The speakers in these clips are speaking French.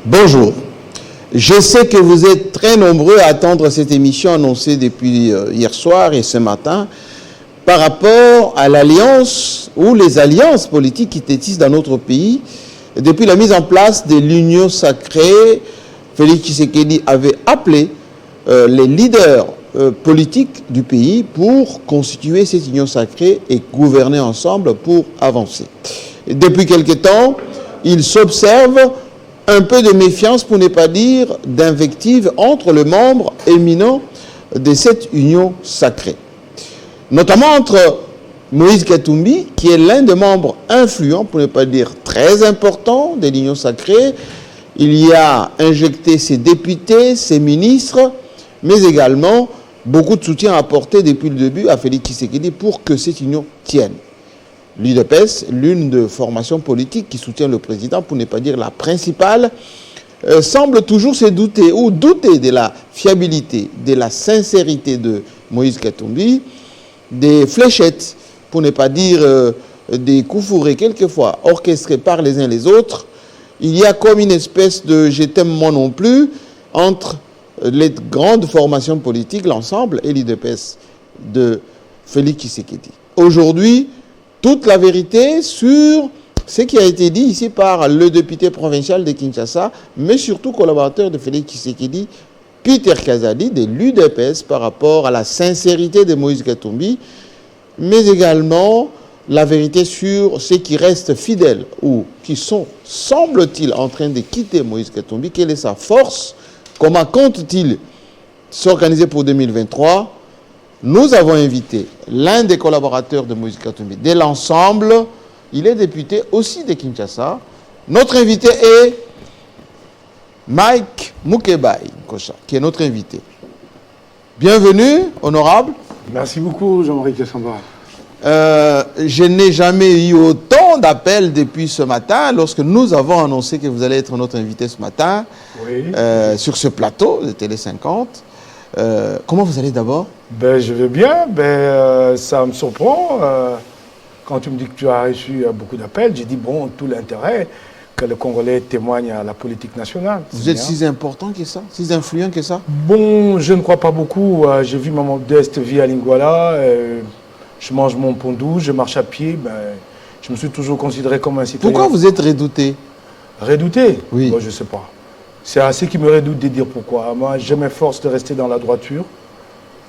Bonjour. Je sais que vous êtes très nombreux à attendre cette émission annoncée depuis hier soir et ce matin par rapport à l'alliance ou les alliances politiques qui tétissent dans notre pays. Depuis la mise en place de l'Union sacrée, Félix Tshisekedi avait appelé les leaders politiques du pays pour constituer cette union sacrée et gouverner ensemble pour avancer. Et depuis quelque temps, il s'observe un peu de méfiance, pour ne pas dire d'invective, entre les membres éminents de cette union sacrée. Notamment entre Moïse Katumbi, qui est l'un des membres influents, pour ne pas dire très important de l'union sacrée. Il y a injecté ses députés, ses ministres, mais également beaucoup de soutien apporté depuis le début à Félix Tshisekedi pour que cette union tienne. L'UDPS, l'une des formations politiques qui soutient le président, pour ne pas dire la principale, semble toujours se douter ou douter de la fiabilité, de la sincérité de Moïse Katumbi, des fléchettes, pour ne pas dire des coups fourrés quelquefois orchestrés par les uns les autres. Il y a comme une espèce de « je t'aime moi non plus » entre les grandes formations politiques, l'ensemble, et l'UDPS de Félix Tshisekedi. Aujourd'hui, toute la vérité sur ce qui a été dit ici par le député provincial de Kinshasa, mais surtout collaborateur de Félix Tshisekedi, Peter Kazadi, de l'UDPS, par rapport à la sincérité de Moïse Katumbi, mais également la vérité sur ceux qui restent fidèles ou qui sont, semble-t-il, en train de quitter Moïse Katumbi. Quelle est sa force? Comment compte-t-il s'organiser pour 2023? Nous avons invité l'un des collaborateurs de Moïse Katumbi, de l'ensemble. Il est député aussi de Kinshasa. Notre invité est Mike Mukebai Nkosha, qui est notre invité. Bienvenue, honorable. Merci beaucoup, Jean-Marie Kassamba. Je n'ai jamais eu autant d'appels depuis ce matin, lorsque nous avons annoncé que vous allez être notre invité ce matin, Oui. sur ce plateau de Télé 50. Comment vous allez d'abord? Je vais bien. Ça me surprend. Quand tu me dis que tu as reçu beaucoup d'appels, j'ai dit, bon, tout l'intérêt que le Congolais témoigne à la politique nationale. Vous êtes si important que ça? Si influent que ça? Bon, je ne crois pas beaucoup. J'ai vu ma modeste vie à Lingwala. Je mange mon pondou, je marche à pied. Je me suis toujours considéré comme un citoyen. Pourquoi vous êtes redouté? Redouté? Oui. Bon, je ne sais pas. C'est assez qui me redoute de dire pourquoi. Moi, je m'efforce de rester dans la droiture.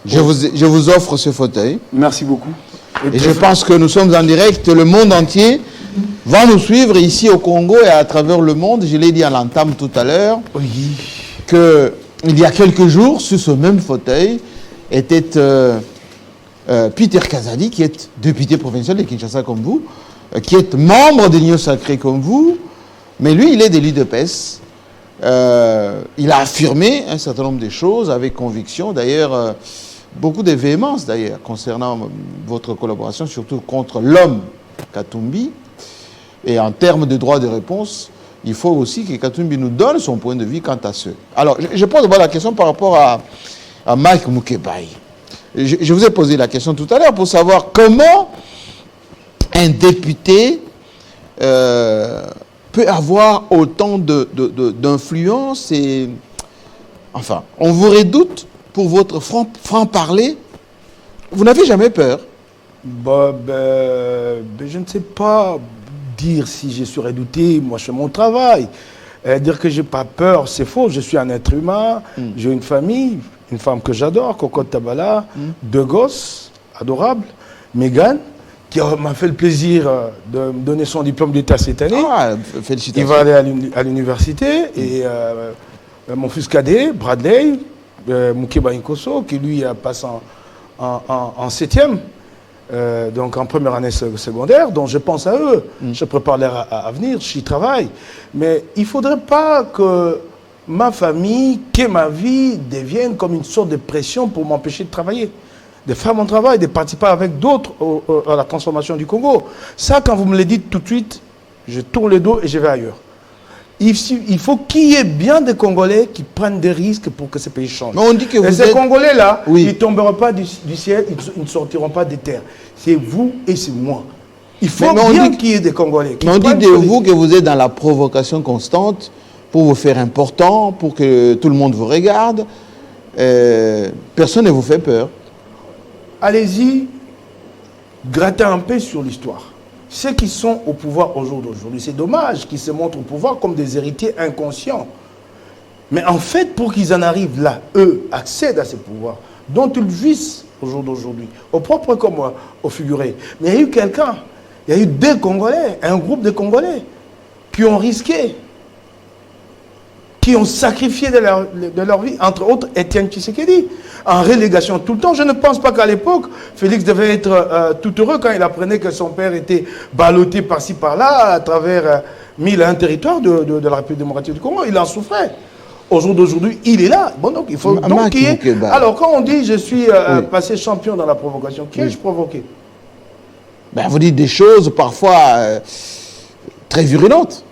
Je vous offre ce fauteuil. Merci beaucoup. Et je pense que nous sommes en direct. Le monde entier va nous suivre ici au Congo et à travers le monde. Je l'ai dit à l'entame tout à l'heure. Oui. Qu'il y a quelques jours, sur ce même fauteuil, était Peter Kazadi, qui est député provincial de Kinshasa comme vous, qui est membre de l'Union sacrée comme vous, mais lui, il est de l'UDPS. Il a affirmé un certain nombre de choses avec conviction, d'ailleurs, beaucoup de véhémence d'ailleurs, concernant votre collaboration, surtout contre l'homme Katumbi. Et en termes de droit de réponse, il faut aussi que Katumbi nous donne son point de vue quant à ce. Alors, je pose d'abord la question par rapport à Mike Mukebai. Je vous ai posé la question tout à l'heure pour savoir comment un député peut avoir autant d'influence et... Enfin, on vous redoute pour votre franc-parler. Vous n'avez jamais peur? Je ne sais pas dire si je suis redouté. Moi, je fais mon travail. Dire que je n'ai pas peur, c'est faux. Je suis un être humain. J'ai une famille, une femme que j'adore, Cocotte Tabala, 2 gosses adorables, Megan, qui m'a fait le plaisir de me donner son diplôme d'État cette année. Ah, félicitations. Il va aller à l'université. Et mon fils cadet, Bradley, Mukebai Nkoso, qui lui passe en 7e, donc en première année secondaire, donc je pense à eux. Je prépare leur avenir, j'y travaille. Mais il ne faudrait pas que ma famille, que ma vie devienne comme une sorte de pression pour m'empêcher de travailler, de faire mon travail, de participer avec d'autres à la transformation du Congo. Ça, quand vous me le dites tout de suite, je tourne le dos et je vais ailleurs. Il faut qu'il y ait bien des Congolais qui prennent des risques pour que ce pays change. Mais on dit que et ces Congolais-là, oui, ils ne tomberont pas du ciel, ils ne sortiront pas des terres. C'est vous et c'est moi. Il faut bien qu'il y ait des Congolais. Mais on dit de vous que vous êtes dans la provocation constante pour vous faire important, pour que tout le monde vous regarde. Personne ne vous fait peur. Allez-y, grattez un peu sur l'histoire. Ceux qui sont au pouvoir aujourd'hui, c'est dommage qu'ils se montrent au pouvoir comme des héritiers inconscients. Mais en fait, pour qu'ils en arrivent là, eux accèdent à ces pouvoirs, dont ils jouissent aujourd'hui, au propre comme au figuré. Mais il y a eu quelqu'un, il y a eu des Congolais, un groupe de Congolais, qui ont risqué, qui ont sacrifié de leur vie, entre autres Étienne Tshisekedi, en relégation tout le temps. Je ne pense pas qu'à l'époque, Félix devait être tout heureux quand il apprenait que son père était ballotté par-ci par-là, à travers 1001 territoires de la République démocratique du Congo. Il en souffrait. Au jour d'aujourd'hui, il est là. Bon, donc il faut donc qu'il y ait... Alors, quand on dit je suis passé champion dans la provocation, qui ai-je provoqué? Ben, vous dites des choses parfois très virulentes.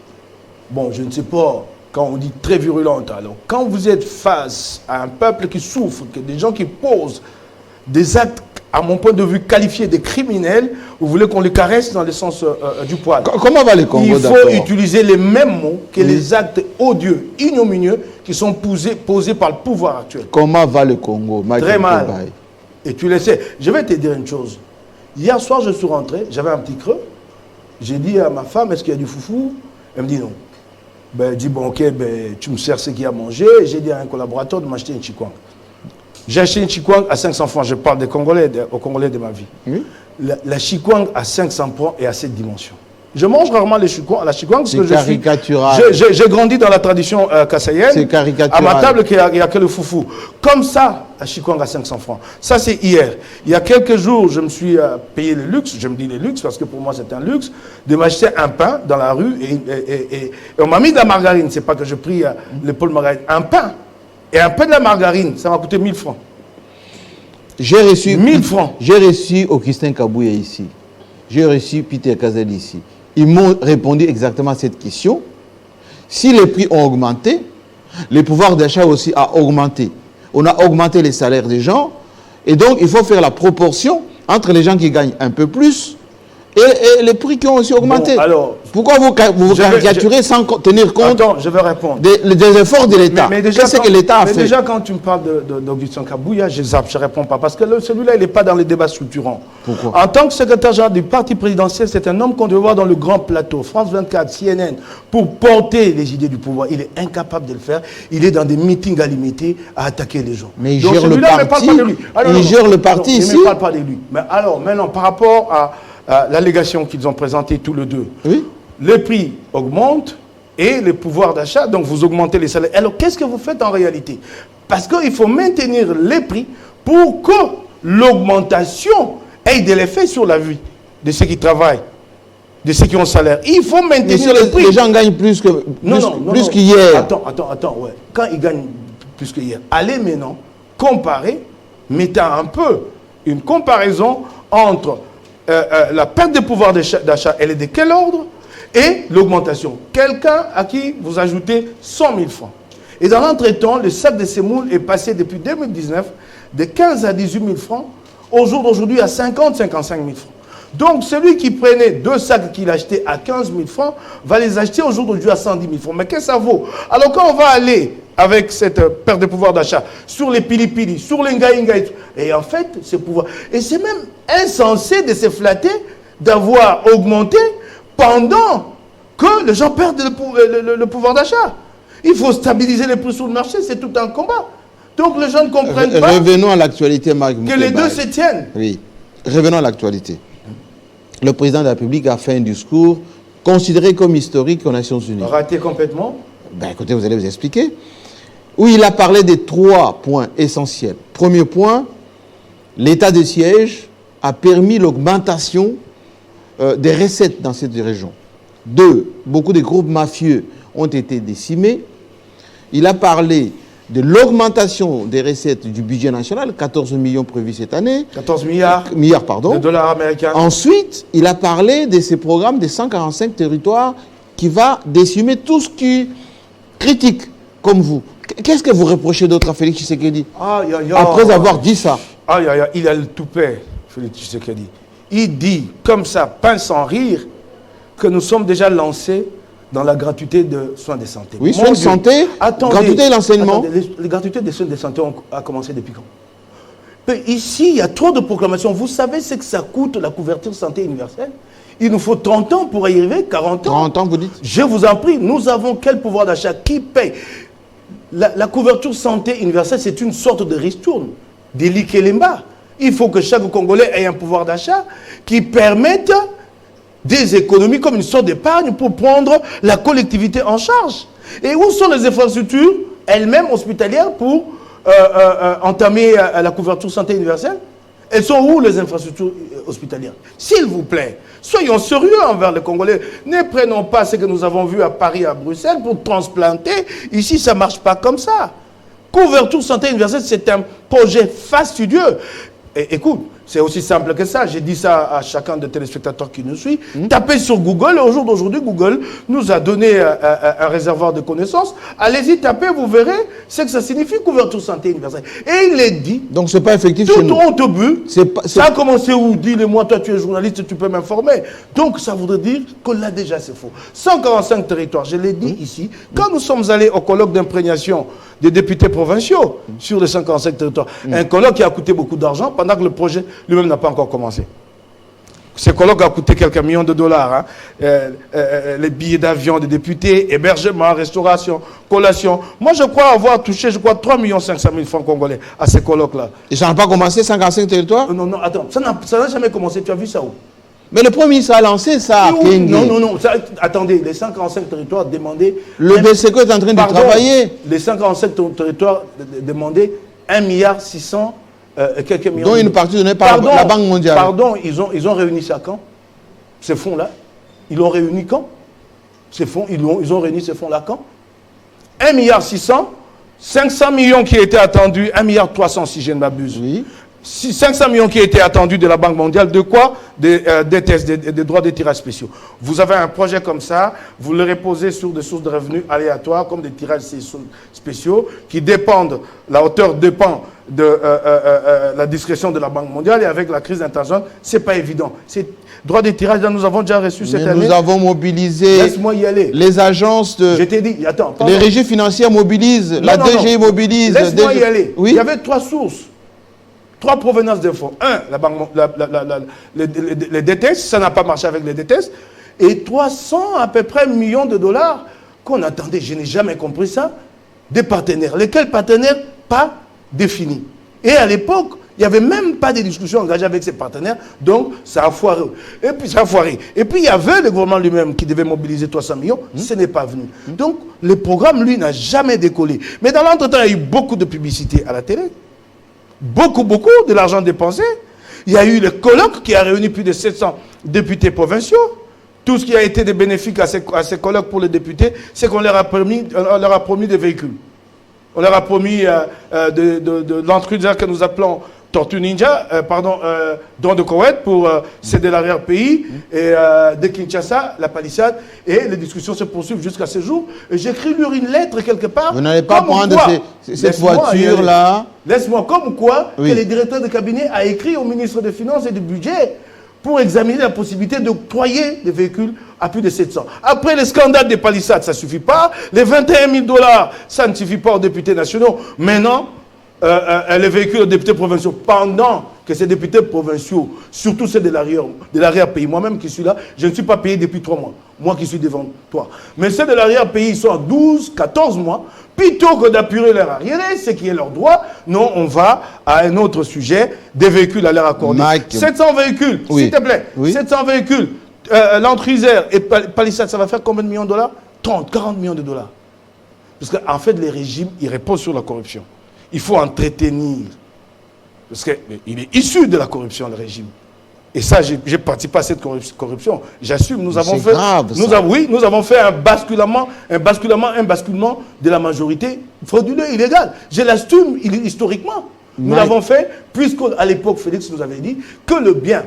Bon, je ne sais pas. Quand on dit très virulente, alors, quand vous êtes face à un peuple qui souffre, que des gens qui posent des actes, à mon point de vue, qualifiés de criminels, vous voulez qu'on les caresse dans le sens du poil. Comment va le Congo? Il faut utiliser les mêmes mots que les actes odieux, ignominieux, qui sont posés par le pouvoir actuel. Comment va le Congo? Très mal. Et tu le sais. Je vais te dire une chose. Hier soir, je suis rentré, j'avais un petit creux. J'ai dit à ma femme, est-ce qu'il y a du foufou? Elle me dit non. Ben, elle dit, bon, ok, ben, tu me sers ce qu'il y a à manger. J'ai dit à un collaborateur de m'acheter une chikwang. J'ai acheté une chikwang à 500 francs. Je parle des Congolais, aux Congolais de ma vie. Oui. La chikwang à 500 francs et à cette dimension. Je mange rarement la chikwang parce que j'ai grandi dans la tradition kassaïenne. C'est caricatural. À ma table, il n'y a que le foufou. Comme ça, la chikwang à 500 francs. Ça, c'est hier. Il y a quelques jours, je me suis payé le luxe, je me dis le luxe parce que pour moi, c'est un luxe, de m'acheter un pain dans la rue et on m'a mis de la margarine. C'est pas que je prie l'épaule margarine. Un pain et un peu de la margarine, ça m'a coûté 1000 francs. J'ai reçu 1000 francs. J'ai reçu Augustin Kabouya ici. J'ai reçu Peter Kazel ici. Ils m'ont répondu exactement à cette question. Si les prix ont augmenté, le pouvoir d'achat aussi a augmenté. On a augmenté les salaires des gens. Et donc, il faut faire la proportion entre les gens qui gagnent un peu plus et les prix qui ont aussi augmenté. Bon, alors, pourquoi vous caricaturez sans tenir compte je vais répondre. Des efforts de l'État? Qu'est-ce que l'État a fait? Mais déjà, quand tu me parles d'Augustin Kabouya, je ne réponds pas. Parce que celui-là, il n'est pas dans les débats structurants. Pourquoi? En tant que secrétaire général du parti présidentiel, c'est un homme qu'on doit voir dans le grand plateau, France 24, CNN, pour porter les idées du pouvoir. Il est incapable de le faire. Il est dans des meetings à limiter, à attaquer les gens. Mais il gère le parti. Il gère le parti ici. Il ne parle pas de lui. Mais alors, maintenant, par rapport à l'allégation qu'ils ont présentée tous les deux, oui, les prix augmentent et le pouvoir d'achat, donc vous augmentez les salaires. Alors qu'est-ce que vous faites en réalité? Parce qu'il faut maintenir les prix pour que l'augmentation ait de l'effet sur la vie de ceux qui travaillent, de ceux qui ont salaire. Il faut maintenir les prix. Les gens gagnent plus qu'hier. Attends, ouais. Quand ils gagnent plus qu'hier, allez maintenant comparer, mettez un peu une comparaison entre la perte de pouvoir d'achat, elle est de quel ordre? Et l'augmentation. Quelqu'un à qui vous ajoutez 100 000 francs. Et dans l'entretemps, le sac de semoule est passé depuis 2019 de 15 à 18 000 francs, au jour d'aujourd'hui à 50 55 000 francs. Donc celui qui prenait deux sacs qu'il achetait à 15 000 francs va les acheter au jour d'aujourd'hui à 110 000 francs. Mais qu'est-ce que ça vaut? Alors quand on va aller avec cette perte de pouvoir d'achat sur les pili-pili, sur les ngaï-ngaï, et en fait, ce pouvoir. Et c'est même insensé de se flatter d'avoir augmenté pendant que les gens perdent le pouvoir d'achat. Il faut stabiliser les prix sur le marché, c'est tout un combat. Donc les gens ne comprennent pas. Revenons à l'actualité, Marc. Que les deux se tiennent. Oui, revenons à l'actualité. Le président de la République a fait un discours considéré comme historique aux Nations Unies. Raté complètement? Ben écoutez, vous allez vous expliquer. Où il a parlé des 3 points essentiels. Premier point, l'état de siège a permis l'augmentation des recettes dans cette région. 2, beaucoup de groupes mafieux ont été décimés. Il a parlé de l'augmentation des recettes du budget national, 14 millions prévus cette année. 14 milliards pardon, de dollars américains. Ensuite, il a parlé de ces programmes de 145 territoires qui va décimer tout ce qui critique comme vous. Qu'est-ce que vous reprochez d'autre à Félix Tshisekedi après avoir dit ça? Il a le toupet, Félix Tshisekedi. Il dit, comme ça, pince sans rire, que nous sommes déjà lancés dans la gratuité de soins de santé. Oui, soins de santé, gratuité et l'enseignement. Les gratuités des soins de santé ont commencé depuis quand? Ici, il y a trop de proclamations. Vous savez ce que ça coûte la couverture santé universelle? Il nous faut 30 ans pour y arriver, 40 ans. 40 ans, vous dites? Je vous en prie, nous avons quel pouvoir d'achat? Qui paye? La couverture santé universelle, c'est une sorte de ristourne, des Likelemba. Il faut que chaque Congolais ait un pouvoir d'achat qui permette des économies comme une sorte d'épargne pour prendre la collectivité en charge. Et où sont les infrastructures elles-mêmes hospitalières pour entamer la couverture santé universelle? Elles sont où les infrastructures hospitalières? S'il vous plaît, soyons sérieux envers les Congolais. Ne prenons pas ce que nous avons vu à Paris, à Bruxelles pour transplanter. Ici, ça ne marche pas comme ça. Couverture santé universelle, c'est un projet fastidieux. Et, écoute, c'est aussi simple que ça. J'ai dit ça à chacun des téléspectateurs qui nous suit. Tapez sur Google. Au jour d'aujourd'hui, Google nous a donné un réservoir de connaissances. Allez-y, tapez, vous verrez ce que ça signifie couverture santé universelle. Et il est dit. Donc, ce n'est pas effectif tout chez nous. Tout au but. Ça a commencé où? Dis-le-moi, toi, tu es journaliste, tu peux m'informer. Donc, ça voudrait dire que là, déjà, c'est faux. 145 territoires, je l'ai dit ici. Quand nous sommes allés au colloque d'imprégnation des députés provinciaux sur les 145 territoires, un colloque qui a coûté beaucoup d'argent pendant que le projet lui-même n'a pas encore commencé. Ce colloque a coûté quelques millions de dollars. Les billets d'avion des députés, hébergement, restauration, collation. Moi, je crois avoir touché, 3 500 000 francs congolais à ces colloques-là. Et ça n'a pas commencé, 145 territoires? Non, attends. Ça n'a jamais commencé. Tu as vu ça où? Mais le Premier ministre a lancé ça. Non. Attendez, les 145 territoires demandaient... Le BCQ est en train de travailler. Les 145 territoires demandaient 1,6 milliard quelques millions. Dont une partie donnée par la Banque mondiale. Pardon, ils ont réuni ça quand? Ces fonds-là? Ils l'ont réuni quand? Ces fonds, ils ont réuni ces fonds-là quand? 1,6 milliard, 500 millions qui étaient attendus, 1,3 milliard si je ne m'abuse. Oui. 500 millions qui étaient attendus de la Banque mondiale, de quoi? Des tests, des droits de tirage spéciaux. Vous avez un projet comme ça, vous le reposez sur des sources de revenus aléatoires, comme des tirages spéciaux, qui dépendent, la hauteur dépend de la discrétion de la Banque mondiale, et avec la crise internationale, ce n'est pas évident. Ces droits de tirage, là, nous avons déjà reçu cette année. Nous avons mobilisé. Laisse-moi y aller. Les agences de... Je t'ai dit, attends. Les régies financières mobilisent, la DG mobilise. Laisse-moi y aller. Oui? Il y avait 3 sources. 3 provenances d'infos. Les DTS, ça n'a pas marché avec les DTS. Et 300 à peu près millions de dollars qu'on attendait. Je n'ai jamais compris ça. Des partenaires. Lesquels partenaires? Pas définis. Et à l'époque, il n'y avait même pas de discussion engagée avec ces partenaires. Donc, ça a foiré. Et puis, il y avait le gouvernement lui-même qui devait mobiliser 300 millions. Ce n'est pas venu. Donc, le programme, lui, n'a jamais décollé. Mais dans l'entretemps, il y a eu beaucoup de publicité à la télé. Beaucoup de l'argent dépensé. Il y a eu le colloque qui a réuni plus de 700 députés provinciaux. Tout ce qui a été de bénéfique à ces colloques pour les députés, c'est qu'on leur a promis des véhicules. On leur a promis de l'entretien que nous appelons Tortue Ninja, don de Koweït pour céder l'arrière-pays, et de Kinshasa, la palissade, et les discussions se poursuivent jusqu'à ce jour. J'ai écrit lui une lettre quelque part. Vous n'allez pas prendre cette voiture-là. Laisse-moi, comme quoi, oui, que le directeur de cabinet a écrit au ministre des Finances et du Budget pour examiner la possibilité d'octroyer des véhicules à plus de 700. Après le scandale des palissades, ça ne suffit pas. Les 21 000 $, ça ne suffit pas aux députés nationaux. Maintenant, les véhicules aux députés provinciaux, pendant que ces députés provinciaux, surtout ceux de l'arrière-pays, moi-même qui suis là, je ne suis pas payé depuis 3 mois, moi qui suis devant toi. Mais ceux de l'arrière-pays, ils sont à 12, 14 mois, plutôt que d'appuyer leur arriéré, ce qui est leur droit, non, on va à un autre sujet, des véhicules à leur accorder. 700 véhicules, oui, s'il te plaît, oui, 700 véhicules, Land Cruiser et palissade, ça va faire combien de millions de dollars? 30, 40 millions de dollars. Parce qu'en fait, les régimes, ils reposent sur la corruption. Il faut entretenir. Parce qu'il est issu de la corruption, le régime. Et ça, j'ai participé à cette corruption. J'assume, nous avons fait... Nous avons fait un basculement de la majorité frauduleux, illégal. Je l'assume historiquement. Nous l'avons fait, puisqu'à l'époque, Félix nous avait dit que le bien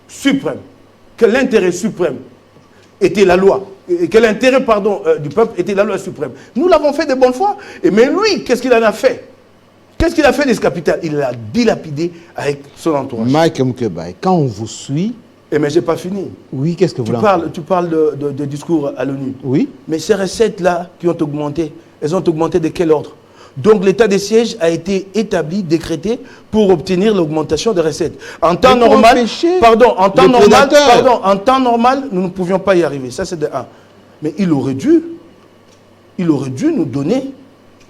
suprême, que l'intérêt suprême était la loi. Que l'intérêt, du peuple était la loi suprême. Nous l'avons fait de bonne foi. Mais lui, qu'est-ce qu'il en a fait? Qu'est-ce qu'il a fait des capitales? Il l'a dilapidé avec son entourage. Mike Mkebaye, quand on vous suit, Eh mais j'ai pas fini. Oui, qu'est-ce que vous Tu parles de discours à l'ONU. Oui. Mais ces recettes-là qui ont augmenté, elles ont augmenté de quel ordre? Donc l'état de siège a été établi, décrété pour obtenir l'augmentation des recettes. En temps normal, en temps normal, nous ne pouvions pas y arriver. Ça c'est de 1. Mais il aurait dû nous donner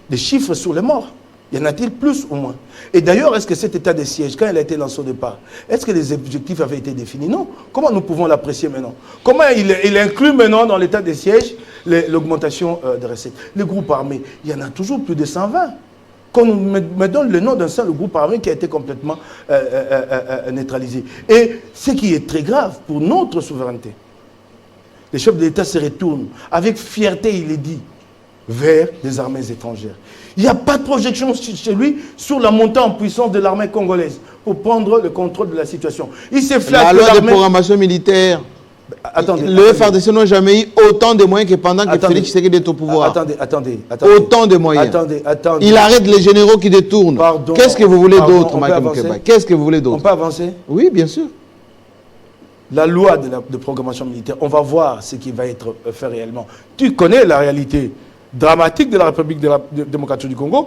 des chiffres sur les morts. Y en a-t-il plus ou moins? Et d'ailleurs, est-ce que cet état de siège, quand il a été lancé au départ, est-ce que les objectifs avaient été définis? Non. Comment nous pouvons l'apprécier maintenant? Comment il inclut maintenant dans l'état de siège l'augmentation des recettes? Les groupes armés, il y en a toujours plus de 120. Qu'on me donne le nom d'un seul groupe armé qui a été complètement neutralisé. Et ce qui est très grave pour notre souveraineté, les chefs de l'État se retournent avec fierté, il est dit, vers les armées étrangères. Il n'y a pas de projection chez lui sur la montée en puissance de l'armée congolaise pour prendre le contrôle de la situation. Il s'est flatté. La loi de programmation militaire. Attendez. Le FARDC n'a jamais eu autant de moyens que pendant que Félix Tshisekedi est au pouvoir. Attendez. Autant de moyens. Attendez. Il arrête les généraux qui détournent. Qu'est-ce que vous voulez d'autre, Michael Mukeba? Qu'est-ce que vous voulez d'autre? On peut avancer? Oui, bien sûr. La loi de programmation militaire, on va voir ce qui va être fait réellement. Tu connais la réalité dramatique de la République démocratique du Congo,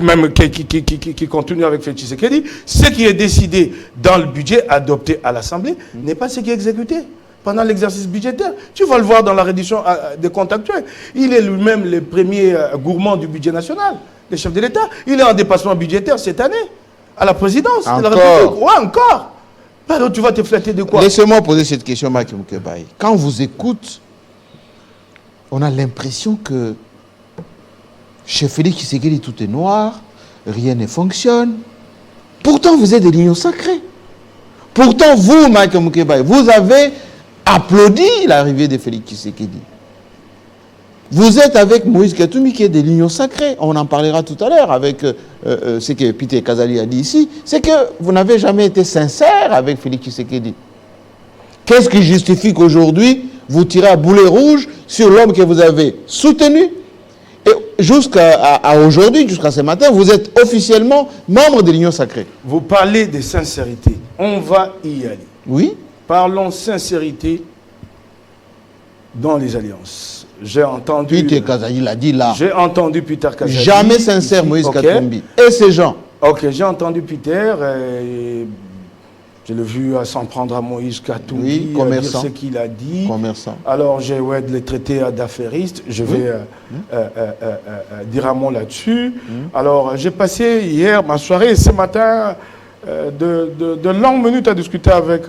même qui continue avec Félix Tshisekedi. Ce qui est décidé dans le budget adopté à l'Assemblée n'est pas ce qui est exécuté pendant l'exercice budgétaire. Tu vas le voir dans la réduction des comptes actuels. Il est lui-même le premier gourmand du budget national, le chef de l'État. Il est en dépassement budgétaire cette année, à la présidence de la République. Ouais, encore. Alors tu vas te flatter de quoi? Laissez-moi poser cette question, Michael Mukeba. Quand on vous écoute, on a l'impression que chez Félix Tshisekedi, tout est noir, rien ne fonctionne. Pourtant, vous êtes des lignons sacrés. Pourtant, vous, Michael Mukeba, vous avez applaudi l'arrivée de Félix Tshisekedi. Vous êtes avec Moïse Katumbi qui est des lignons sacrés. On en parlera tout à l'heure avec ce que Peter Kazali a dit ici. C'est que vous n'avez jamais été sincère avec Félix Tshisekedi. Qu'est-ce qui justifie qu'aujourd'hui, vous tirez à boulet rouge sur l'homme que vous avez soutenu? Et jusqu'à aujourd'hui, jusqu'à ce matin, vous êtes officiellement membre de l'Union sacrée. Vous parlez de sincérité. On va y aller. Oui. Parlons sincérité dans les alliances. J'ai entendu... Peter Kazali l'a dit là. J'ai entendu Peter Kazali. Jamais sincère, Moïse Katumbi. Et ces gens. Ok, j'ai entendu Peter. Je l'ai vu s'en prendre à Moïse Katumbi, dire ce qu'il a dit. Commerçant. Alors, j'ai les traités d'affairistes. Je vais dire un mot là-dessus. Alors, j'ai passé hier ma soirée et ce matin de longues minutes à discuter avec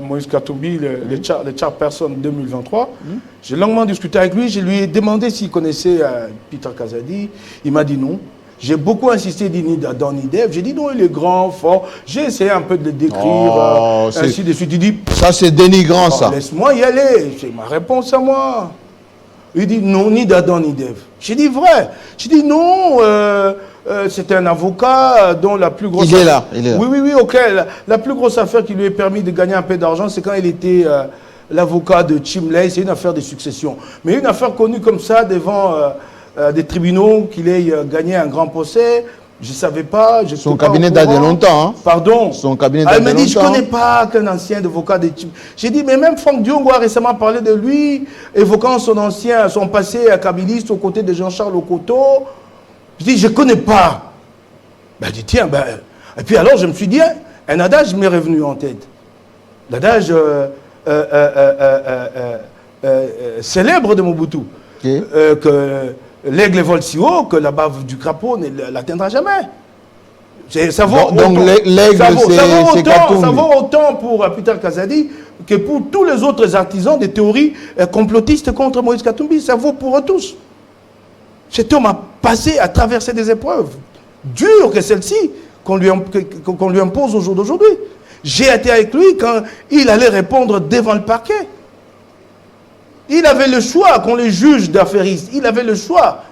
Moïse Katumbi, le chairperson 2023. J'ai longuement discuté avec lui. Je lui ai demandé s'il connaissait Peter Kazadi. Il m'a dit non. J'ai beaucoup insisté, dit ni Adam ni Dev. J'ai dit non, il est grand, fort. J'ai essayé un peu de le décrire, ainsi de suite. Il dit ça, c'est dénigrant, ça. Laisse-moi y aller. C'est ma réponse à moi. Il dit non, ni d'Adam ni d'Ève. J'ai dit vrai. J'ai dit non, c'est un avocat dont la plus grosse... Il est là. Oui, ok. La plus grosse affaire qui lui a permis de gagner un peu d'argent, c'est quand il était l'avocat de Chimley. C'est une affaire de succession. Mais une affaire connue comme ça devant des tribunaux, qu'il ait gagné un grand procès, je ne savais pas. Son cabinet date de longtemps. Hein? Pardon. Son cabinet date de longtemps. Elle m'a dit, je ne connais pas qu'un ancien avocat de Chimley. J'ai dit, mais même Franck Diongo a récemment parlé de lui, évoquant son passé kabiliste aux côtés de Jean-Charles Okoto. Je dis, je ne connais pas. Ben, je dis, tiens, ben... Et puis alors, je me suis dit, un adage m'est revenu en tête. L'adage célèbre de Mobutu. Okay. Que l'aigle vole si haut que la bave du crapaud ne l'atteindra jamais. Ça vaut autant pour Peter Kazadi que pour tous les autres artisans des théories complotistes contre Moïse Katumbi. Ça vaut pour eux tous. Cet homme a passé à traverser des épreuves dures que celles-ci qu'on lui impose au jour d'aujourd'hui. J'ai été avec lui quand il allait répondre devant le parquet. Il avait le choix qu'on les juge d'affairistes. Il avait le choix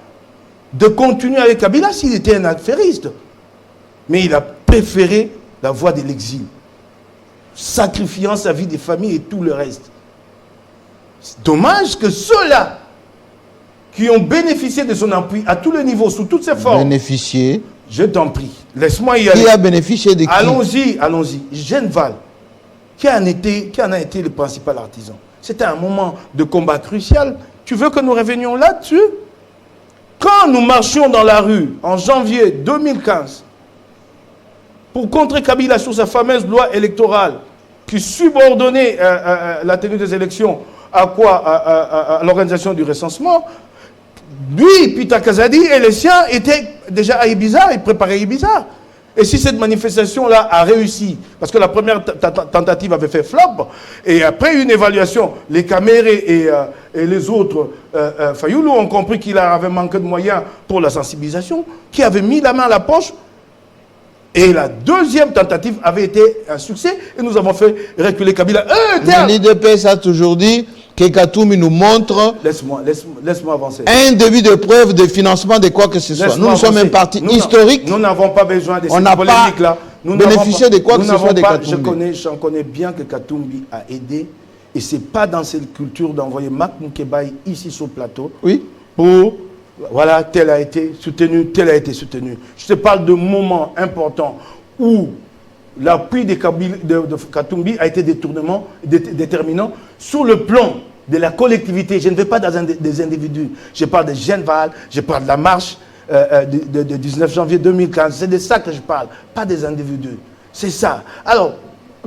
de continuer avec Kabila s'il était un affairiste. Mais il a préféré la voie de l'exil, sacrifiant sa vie de famille et tout le reste. C'est dommage que ceux-là qui ont bénéficié de son appui à tous les niveaux, sous toutes ses formes. Bénéficié. Je t'en prie, laisse-moi y aller. Qui a bénéficié de qui? Allons-y. Genval. qui en a été le principal artisan. C'était un moment de combat crucial. Tu veux que nous revenions là-dessus? Quand nous marchions dans la rue en janvier 2015 pour contrer Kabila sur sa fameuse loi électorale qui subordonnait la tenue des élections à quoi? À l'organisation du recensement, lui, Peter Kazadi et les siens étaient déjà à Ibiza, ils préparaient Ibiza. Et si cette manifestation-là a réussi, parce que la première tentative avait fait flop, et après une évaluation, les Camérés et les autres Fayoulou ont compris qu'il avait manqué de moyens pour la sensibilisation, qui avait mis la main à la poche. Et la deuxième tentative avait été un succès, et nous avons fait reculer Kabila. L'IDPS a toujours dit que Katumbi nous montre laisse-moi avancer. Un début de preuve de financement de quoi que ce soit. Nous sommes un parti historique. Nous n'avons pas besoin de cette polémique-là. Nous bénéficier de quoi que ce soit de Katumbi. J'en connais bien que Katumbi a aidé. Et ce n'est pas dans cette culture d'envoyer Mak Moukebaï ici sur le plateau. Oui. Pour, voilà, tel a été soutenu, tel a été soutenu. Je te parle de moments importants où l'appui de Katumbi a été déterminant sur le plan de la collectivité. Je ne vais pas dans des individus. Je parle de Genval, je parle de la marche de 19 janvier 2015. C'est de ça que je parle, pas des individus. C'est ça. Alors,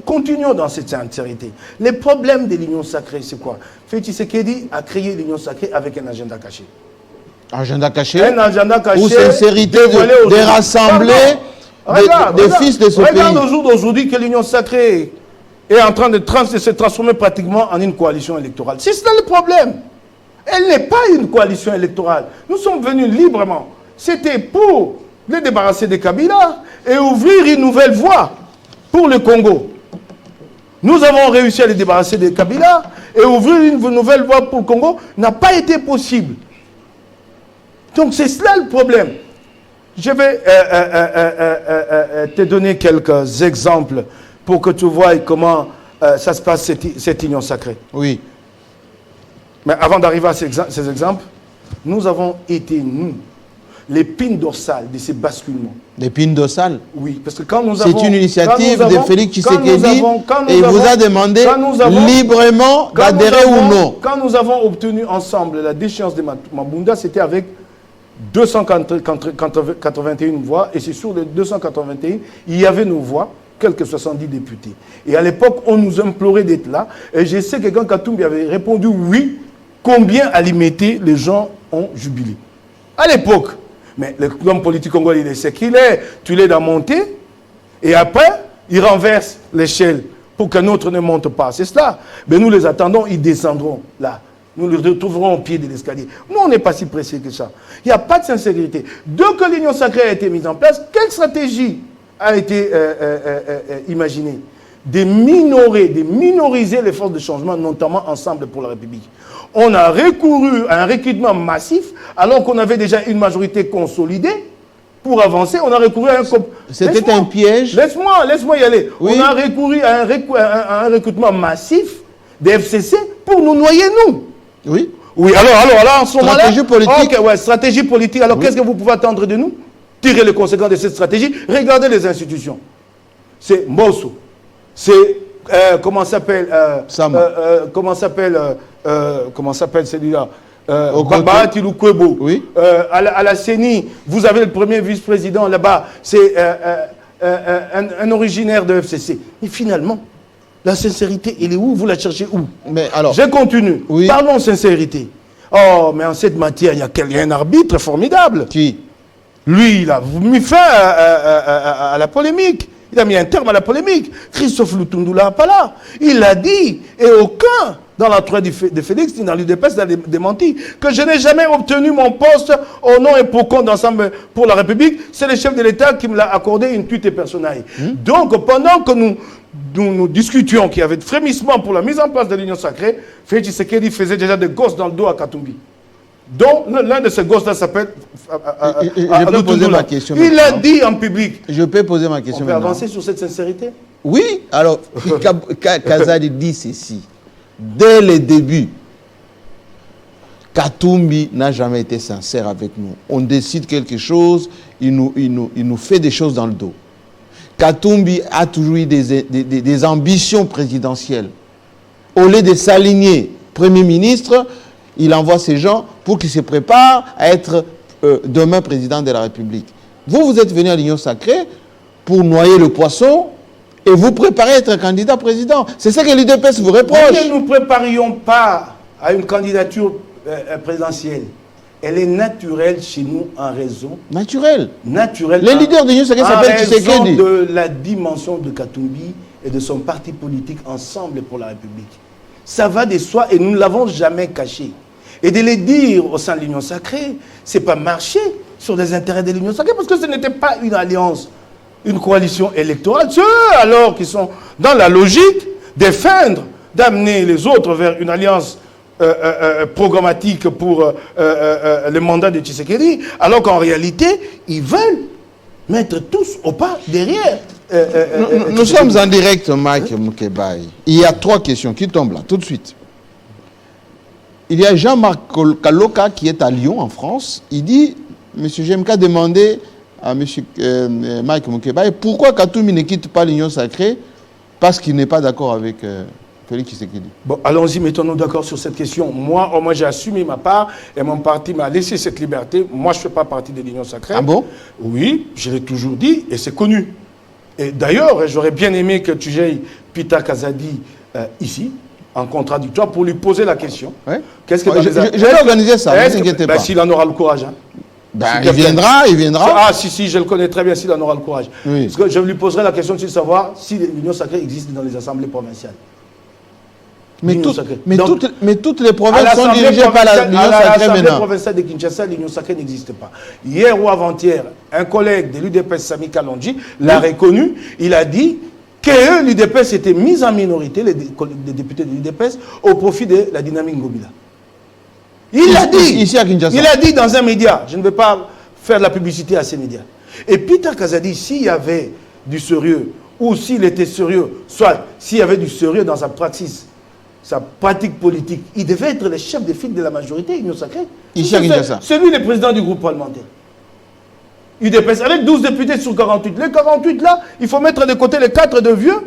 continuons dans cette sincérité. Les problèmes de l'Union sacrée, c'est quoi? Félix Tshisekedi a créé l'Union sacrée avec un agenda caché. Agenda caché? Un agenda caché. Ou sincérité de rassembler des fils de ce pays. Regarde au jour d'aujourd'hui que l'Union sacrée est en train de se transformer pratiquement en une coalition électorale. C'est ça le problème. Elle n'est pas une coalition électorale. Nous sommes venus librement. C'était pour les débarrasser de Kabila et ouvrir une nouvelle voie pour le Congo. Nous avons réussi à les débarrasser de Kabila et ouvrir une nouvelle voie pour le Congo n'a pas été possible. Donc c'est cela le problème. Je vais te donner quelques exemples pour que tu vois comment ça se passe, cette union sacrée. Oui. Mais avant d'arriver à ces exemples, nous avons été, nous, l'épine dorsale de ces basculements. L'épine dorsale? Oui, parce que quand nous avons... C'est une initiative de Félix Tshisekedi et il vous a demandé librement d'adhérer ou non. Quand nous avons obtenu ensemble la déchéance de Mabunda, c'était avec 281 voix, et c'est sur les 281, il y avait nos voix, quelques 70 députés. Et à l'époque, on nous implorait d'être là, et je sais que quand Katumbi avait répondu oui, combien à limiter, les gens ont jubilé. À l'époque, mais l'homme politique congolais, il sait qu'il est, tu l'es dans monter, et après, il renverse l'échelle pour qu'un autre ne monte pas. C'est cela. Mais nous les attendons, ils descendront là. Nous les retrouverons au pied de l'escalier. Nous, on n'est pas si pressés que ça. Il n'y a pas de sincérité. Dès que l'Union sacrée a été mise en place, quelle stratégie a été imaginée? De minoriser les forces de changement, notamment Ensemble pour la République. On a recouru à un recrutement massif, alors qu'on avait déjà une majorité consolidée. Pour avancer, on a recouru à un... C'était un piège. Laisse-moi y aller. Oui. On a recouru à un recrutement massif des FCC pour nous noyer, nous. Oui. Oui, alors en ce moment-là... Stratégie politique. Okay, ouais, stratégie politique. Alors, oui. Qu'est-ce que vous pouvez attendre de nous? Tirer les conséquences de cette stratégie. Regardez les institutions. C'est Mbosso. C'est... comment s'appelle comment s'appelle celui-là Baba Tiloukwebo. Oui. À la CENI, vous avez le premier vice-président là-bas. C'est un originaire de FCC. Et finalement... La sincérité, elle est où? Vous la cherchez où? Mais alors, je continue. Oui. Parlons sincérité. Oh, mais en cette matière, il y a un arbitre formidable. Qui? Lui, il a mis fin à la polémique. Il a mis un terme à la polémique. Christophe Lutundula Apala. Il l'a dit. Et aucun, dans l'entourage de Félix, ni dans l'UDPS, n'a démenti. Que je n'ai jamais obtenu mon poste au nom et pour compte d'Ensemble pour la République. C'est le chef de l'État qui me l'a accordé une tuite personnelle. Donc, pendant que nous discutions qu'il y avait de frémissement pour la mise en place de l'Union sacrée, Félix Tshisekedi faisait déjà des gosses dans le dos à Katumbi. Donc, l'un de ces gosses-là s'appelle... Je peux poser ma question. Il l'a dit en public. Je peux poser ma question. On peut avancer sur cette sincérité? Oui. Alors, Kazadi dit ceci. Dès le début, Katumbi n'a jamais été sincère avec nous. On décide quelque chose, il nous fait des choses dans le dos. Katumbi a toujours eu des ambitions présidentielles. Au lieu de s'aligner Premier ministre, il envoie ces gens pour qu'ils se préparent à être demain président de la République. Vous êtes venu à l'Union Sacrée pour noyer le poisson et vous préparez à être candidat président. C'est ça que l'UDPS vous reproche. Mais nous ne préparions pas à une candidature présidentielle. Elle est naturelle chez nous en raison... Naturelle. Naturelle. Les leaders de l'Union Sacrée s'appellent Tshisekedi. En raison de la dimension de Katumbi et de son parti politique Ensemble pour la République. Ça va de soi et nous ne l'avons jamais caché. Et de les dire au sein de l'Union Sacrée, ce n'est pas marcher sur les intérêts de l'Union Sacrée parce que ce n'était pas une alliance, une coalition électorale. Ceux alors qui sont dans la logique de feindre, d'amener les autres vers une alliance programmatique pour le mandat de Tshisekedi, alors qu'en réalité, ils veulent mettre tous au pas derrière. Nous sommes en direct, Mike Mukebai. Il y a 3 questions qui tombent là, tout de suite. Il y a Jean-Marc Kaloka qui est à Lyon, en France. Il dit, M. GMK a demandé à M. Mike Mukebai pourquoi Katumbi ne quitte pas l'Union Sacrée parce qu'il n'est pas d'accord avec Félix Tshisekedi. Bon, allons-y, mettons-nous d'accord sur cette question. Moi, j'ai assumé ma part et mon parti m'a laissé cette liberté. Moi, je ne fais pas partie de l'Union Sacrée. Ah bon? Oui, je l'ai toujours dit et c'est connu. Et d'ailleurs, j'aurais bien aimé que tu aies Peter Kazadi ici, en contradictoire, pour lui poser la question. Ouais. Qu'est-ce que je vais organiser ça, ne vous inquiétez pas. S'il en aura le courage. Hein. Il viendra. Ah, si, je le connais très bien, s'il en aura le courage. Oui. Parce que je lui poserai la question de savoir si l'Union Sacrée existe dans les assemblées provinciales. Mais toutes les provinces sont dirigées par l'Union Sacrée maintenant. L'Assemblée provinciale de Kinshasa, l'Union Sacrée n'existe pas. Hier ou avant-hier, un collègue de l'UDPS, Sami Kalonji, l'a reconnu. Il a dit que l'UDPS était mise en minorité, les députés de l'UDPS, au profit de la dynamique Ngobila. Il l'a dit. Ici à Kinshasa. Il a dit dans un média. Je ne vais pas faire de la publicité à ces médias. Et Peter Kazadi, s'il y avait du sérieux, ou s'il était sérieux, soit s'il y avait du sérieux dans sa pratique politique, il devait être le chef de file de la majorité, Union Sacrée. Ici à Kinshasa. C'est lui le président du groupe parlementaire. UDPS, avec 12 députés sur 48. Les 48 là, il faut mettre de côté les 4 de vieux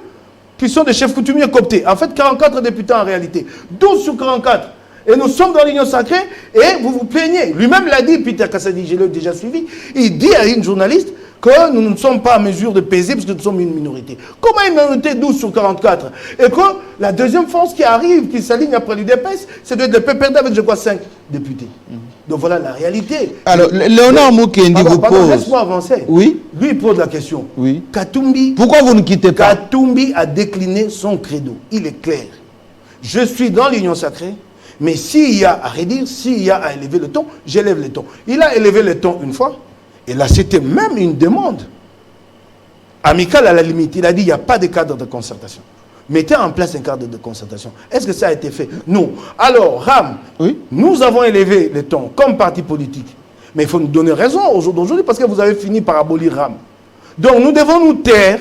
qui sont des chefs coutumiers cooptés. En fait, 44 députés en réalité. 12 sur 44. Et nous sommes dans l'Union Sacrée et vous vous plaignez. Lui-même l'a dit, Peter Kassadi, je l'ai déjà suivi. Il dit à une journaliste que nous ne sommes pas en mesure de peser parce que nous sommes une minorité. Comment une minorité 12 sur 44? Et que la deuxième force qui arrive, qui s'aligne après l'UDPS, c'est de perdre avec, je crois, 5 députés. Donc voilà la réalité. Alors, Léonard Mukendi vous pose... Laisse-moi avancer. Oui. Lui, il pose la question. Oui. Katumbi... Pourquoi vous ne quittez pas? Katumbi a décliné son credo. Il est clair. Je suis dans l'Union Sacrée, mais s'il y a à redire, s'il y a à élever le ton, j'élève le ton. Il a élevé le ton une fois, et là, c'était même une demande amicale à la limite. Il a dit, il n'y a pas de cadre de concertation. Mettez en place un cadre de concertation. Est-ce que ça a été fait? Non. Alors, RAM, oui, nous avons élevé le ton comme parti politique. Mais il faut nous donner raison aujourd'hui parce que vous avez fini par abolir RAM. Donc, nous devons nous taire.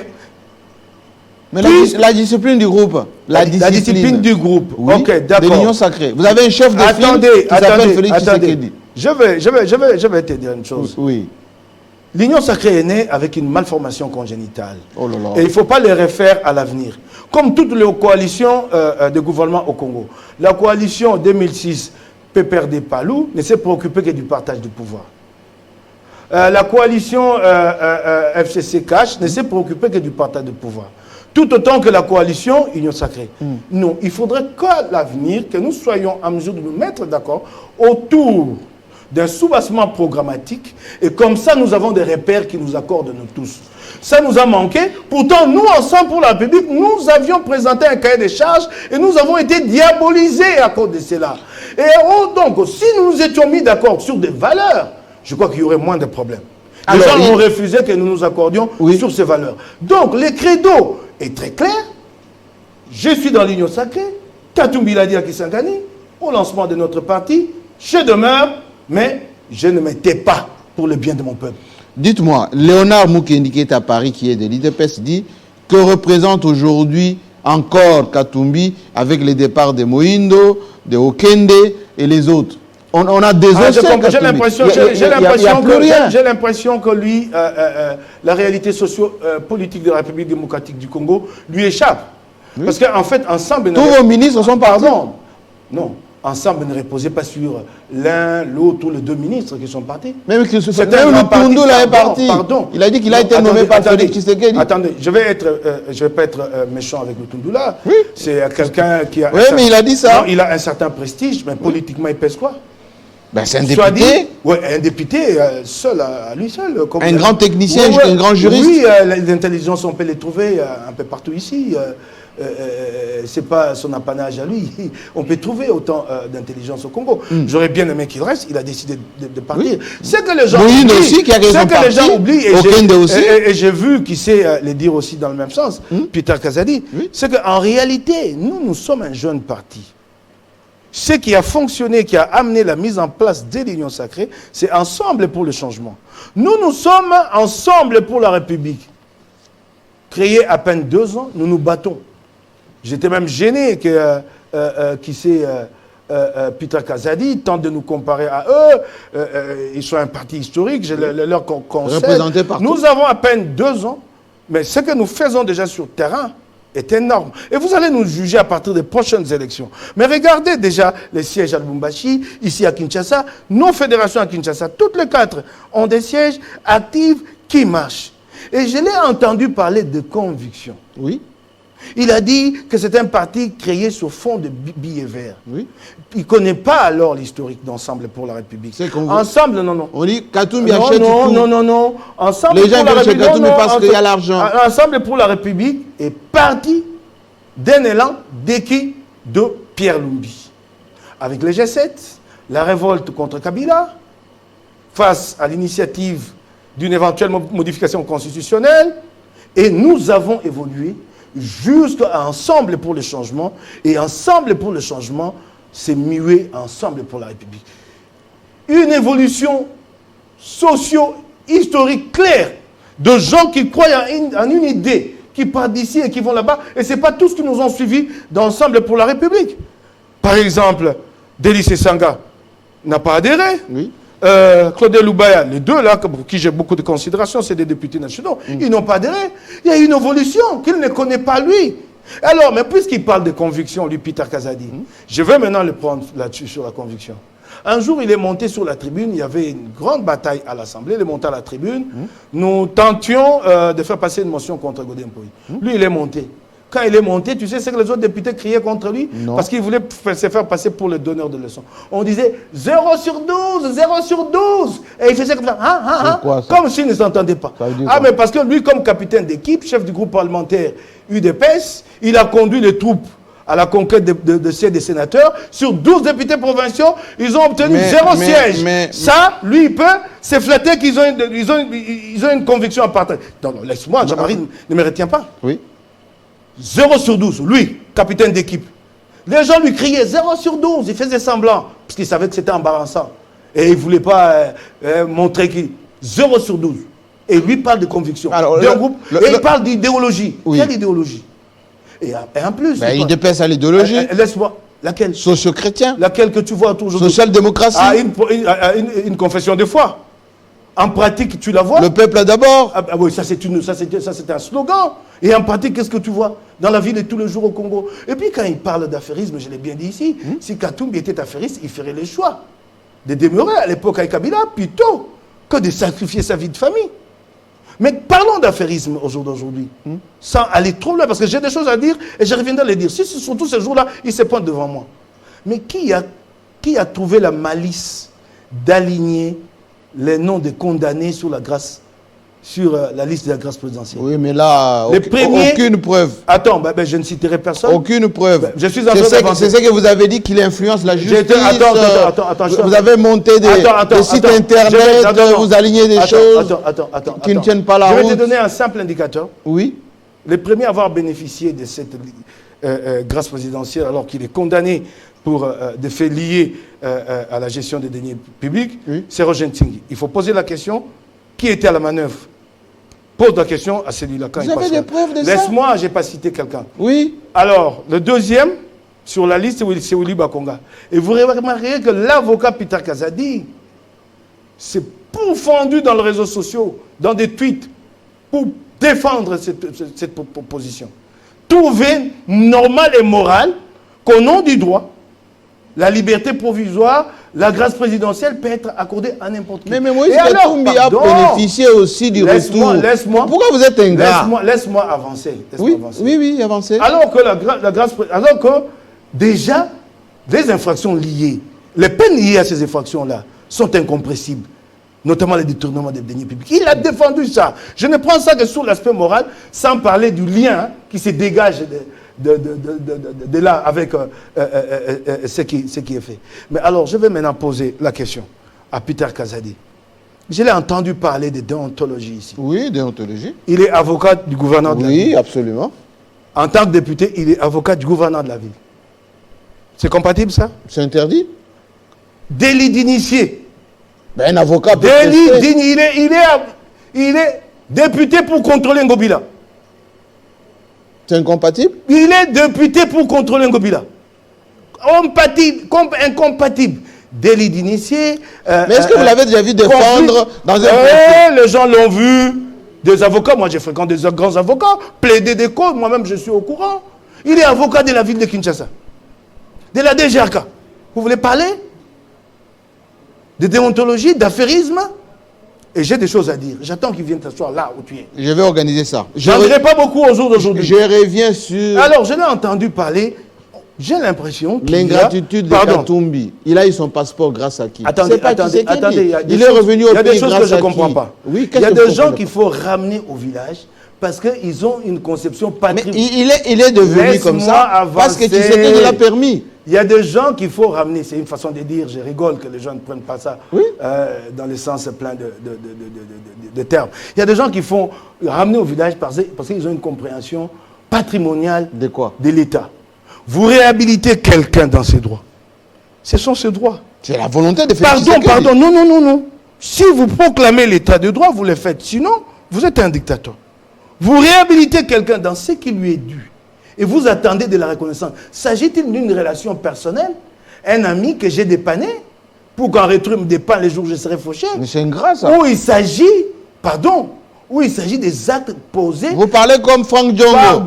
Mais la discipline du groupe. La discipline du groupe. Oui, ok, d'accord. De l'Union Sacrée. Vous avez un chef de file qui s'appelle Félix Tshisekedi. Je vais te dire une chose. Oui. L'Union Sacrée est née avec une malformation congénitale. Oh là là. Et il ne faut pas les refaire à l'avenir. Comme toutes les coalitions de gouvernement au Congo. La coalition 2006, PPRD Palou, ne s'est préoccupée que du partage du pouvoir. La coalition FCC Cash ne s'est préoccupée que du partage du pouvoir. Tout autant que la coalition Union Sacrée. Non, il faudrait qu'à l'avenir, que nous soyons en mesure de nous mettre d'accord autour d'un soubassement programmatique, et comme ça, nous avons des repères qui nous accordent nous tous. Ça nous a manqué. Pourtant, nous, Ensemble pour la République, nous avions présenté un cahier de charges et nous avons été diabolisés à cause de cela. Et donc, si nous nous étions mis d'accord sur des valeurs, je crois qu'il y aurait moins de problèmes. Les gens ont refusé que nous nous accordions sur ces valeurs. Donc, le credo est très clair. Je suis dans l'Union Sacrée. Katumbi l'a dit à Kisangani, au lancement de notre parti, je demeure, mais je ne me tais pas pour le bien de mon peuple. Dites-moi, Léonard Mukendi qui est à Paris, qui est de l'UDPS, dit que représente aujourd'hui encore Katumbi avec les départs de Moïndo, de Okende et les autres. On a désossé. J'ai l'impression que lui, la réalité socio-politique de la République démocratique du Congo lui échappe. Oui. Parce qu'en fait, ensemble... Tous vos ministres sont partis. Non. Ensemble ne reposait pas sur l'un, l'autre ou les deux ministres qui sont partis. Même le Tundu là est parti. Pardon. Il a dit qu'il a été nommé par Félix Tshisekedi. Attendez, je vais pas être méchant avec le Tundu là. Oui. C'est quelqu'un qui a... Oui, mais il a dit ça. Non, il a un certain prestige, mais politiquement, il pèse quoi? Ben, c'est un député. Oui, un député seul, à lui seul. Un grand technicien, un grand juriste. Oui, les intelligences, on peut les trouver un peu partout ici. C'est pas son apanage à lui. On peut trouver autant d'intelligence au Congo. J'aurais bien aimé qu'il reste. Il a décidé de partir. Oui. C'est que les gens oublient. Aussi qui a raison que les gens oublient. Et j'ai vu qui sait les dire aussi dans le même sens. Peter Kazadi. Oui. C'est qu'en réalité, nous sommes un jeune parti. Ce qui a fonctionné, qui a amené la mise en place de l'Union sacrée, c'est Ensemble pour le changement. Nous sommes Ensemble pour la République. Créé à peine 2 ans, nous nous battons. J'étais même gêné que Peter Kazadi tente de nous comparer à eux. Ils sont un parti historique, je leur concède. Nous avons à peine 2 ans, mais ce que nous faisons déjà sur le terrain est énorme. Et vous allez nous juger à partir des prochaines élections. Mais regardez déjà les sièges à Lubumbashi, ici à Kinshasa. Nos fédérations à Kinshasa, toutes les 4 ont des sièges actifs qui marchent. Et je l'ai entendu parler de conviction. Oui. Il a dit que c'est un parti créé sur fond de billets verts. Oui. Il ne connaît pas alors l'historique d'Ensemble pour la République. Ensemble, non. On dit Katumbi achète tout. Non. Ensemble les gens veulent chez Katumbi parce qu'il y a l'argent. Ensemble pour la République est parti d'un élan d'équipe de Pierre Lumbi. Avec les G7, la révolte contre Kabila, face à l'initiative d'une éventuelle modification constitutionnelle, et nous avons évolué jusqu'à Ensemble pour le changement, et Ensemble pour le changement, c'est muet Ensemble pour la République. Une évolution socio-historique claire de gens qui croient en une idée, qui partent d'ici et qui vont là-bas, et ce n'est pas tous qui nous ont suivis d'Ensemble pour la République. Par exemple, Délice Sanga n'a pas adhéré. Oui. Claude Loubaya, les deux là, pour qui j'ai beaucoup de considération, c'est des députés nationaux. Ils n'ont pas adhéré. Il y a une évolution qu'il ne connaît pas lui. Alors, mais puisqu'il parle de conviction, lui, Peter Kazadi, je vais maintenant le prendre là-dessus, sur la conviction. Un jour, il est monté sur la tribune, il y avait une grande bataille à l'Assemblée, il est monté à la tribune. Nous tentions de faire passer une motion contre Godin Poy. Lui, il est monté. Quand il est monté, tu sais ce que les autres députés criaient contre lui? Non. Parce qu'il voulait se faire passer pour le donneur de leçons. On disait 0 sur 12, 0 sur 12. Et il faisait comme ça, comme s'il ne s'entendait pas. Mais parce que lui, comme capitaine d'équipe, chef du groupe parlementaire UDPS, il a conduit les troupes à la conquête de sièges des sénateurs. Sur 12 députés provinciaux, ils ont obtenu 0 siège. Ça, lui, il peut se flatter qu'ils ont une conviction à partager. Non, laisse-moi, Jean-Marie ne me retient pas. Oui. 0 sur 12, lui, capitaine d'équipe. Les gens lui criaient 0 sur 12, il faisait semblant, parce qu'il savait que c'était embarrassant. Et il ne voulait pas montrer qu'il... 0 sur 12. Et lui parle de conviction. D'un groupe, et il parle d'idéologie. Oui. Quelle idéologie? Et en plus... Il dépasse à l'idéologie. Laisse-moi. Laquelle? Socio-chrétien. Laquelle que tu vois toujours? Social-démocratie. Une confession de foi. En pratique, tu la vois? Le peuple d'abord. Oui, ça c'est un slogan. Et en pratique, qu'est-ce que tu vois dans la vie de tous les jours au Congo? Et puis quand il parle d'affairisme, je l'ai bien dit ici, si Katumbi était affairiste, il ferait le choix de demeurer à l'époque avec Kabila plutôt que de sacrifier sa vie de famille. Mais parlons d'affairisme aujourd'hui, sans aller trop loin, parce que j'ai des choses à dire et je reviendrai les dire. Si ce sont tous ces jours-là, ils se pointent devant moi. Mais qui a trouvé la malice d'aligner les noms des condamnés sur la grâce, sur la liste de la grâce présidentielle? Oui, mais là, aucune preuve. Attends, je ne citerai personne. Aucune preuve. Je suis en train d'avancer. C'est ce que vous avez dit qu'il influence la justice. Attends. Vous avez monté des sites internet, vous alignez des choses qui ne tiennent pas la route. Je vais te donner un simple indicateur. Oui. Le premier à avoir bénéficié de cette grâce présidentielle, alors qu'il est condamné pour des faits liés à la gestion des deniers publics, c'est Roger Ntingi. Il faut poser la question, qui était à la manœuvre? Pose la question à celui-là quand il passe. Vous avez des preuves de ça? Laisse-moi, je n'ai pas cité quelqu'un. Oui. Alors, le deuxième, Sur la liste, c'est Willy Bakonga. Et vous remarquerez que l'avocat Peter Kazadi s'est pourfendu dans les réseaux sociaux, dans des tweets, pour défendre cette proposition. Trouver normal et moral qu'au nom du droit, la liberté provisoire, la grâce présidentielle peut être accordée à n'importe qui. Mais Moïse Katumbi a bénéficié aussi du retour. Pourquoi vous êtes ingrat? Laisse-moi avancer. Oui, avancez. Alors que déjà, les infractions liées, les peines liées à ces infractions-là sont incompressibles, notamment les détournements des deniers publics. Il a défendu ça. Je ne prends ça que sur l'aspect moral, sans parler du lien qui se dégage de là avec ce qui est fait. Mais alors, je vais maintenant poser la question à Peter Kazadi. Je l'ai entendu parler de déontologie ici. Oui, déontologie. Il est avocat du gouverneur de la ville. Oui, absolument. En tant que député, il est avocat du gouverneur de la ville. C'est compatible, ça? C'est interdit? Délit d'initié. Ben, un avocat peut il est député pour contrôler Ngobila. C'est incompatible? Il est député pour contrôler Ngobila. Incompatible. Délit d'initié. Mais est-ce que vous l'avez déjà vu défendre dans un procès? Les gens l'ont vu. Des avocats, moi j'ai fréquenté des grands avocats, plaider des causes, moi-même je suis au courant. Il est avocat de la ville de Kinshasa. De la DGRK. Vous voulez parler de déontologie, d'affairisme? Et j'ai des choses à dire. J'attends qu'il vienne t'asseoir là où tu es. Je vais organiser ça. Je n'en dirai pas beaucoup au jour d'aujourd'hui. Je reviens sur... Alors, je l'ai entendu parler. J'ai l'impression qu'il l'ingratitude de Katumbi. Il a eu son passeport grâce à qui? Attendez. Il est revenu au pays grâce à qui? Il y a des choses que je ne comprends pas. Oui, il y a des gens qu'il faut ramener au village parce qu'ils ont une conception patrimoniale. Il est devenu comme ça parce que Tshisekedi l'a permis. Il y a des gens qu'il faut ramener. C'est une façon de dire, je rigole que les gens ne prennent pas ça dans le sens plein de termes. Il y a des gens qu'il faut ramener au village parce qu'ils ont une compréhension patrimoniale de quoi? De l'État. Vous réhabilitez quelqu'un dans ses droits. Ce sont ses droits. C'est la volonté de faire Pardon, non. Si vous proclamez l'État de droit, vous le faites. Sinon, vous êtes un dictateur. Vous réhabilitez quelqu'un dans ce qui lui est dû. Et vous attendez de la reconnaissance. S'agit-il d'une relation personnelle? Un ami que j'ai dépanné pour qu'en retour il me dépanne les jours où je serai fauché? Mais c'est ingrat ça. Où il s'agit, où il s'agit des actes posés. Vous parlez comme Franck Diongo.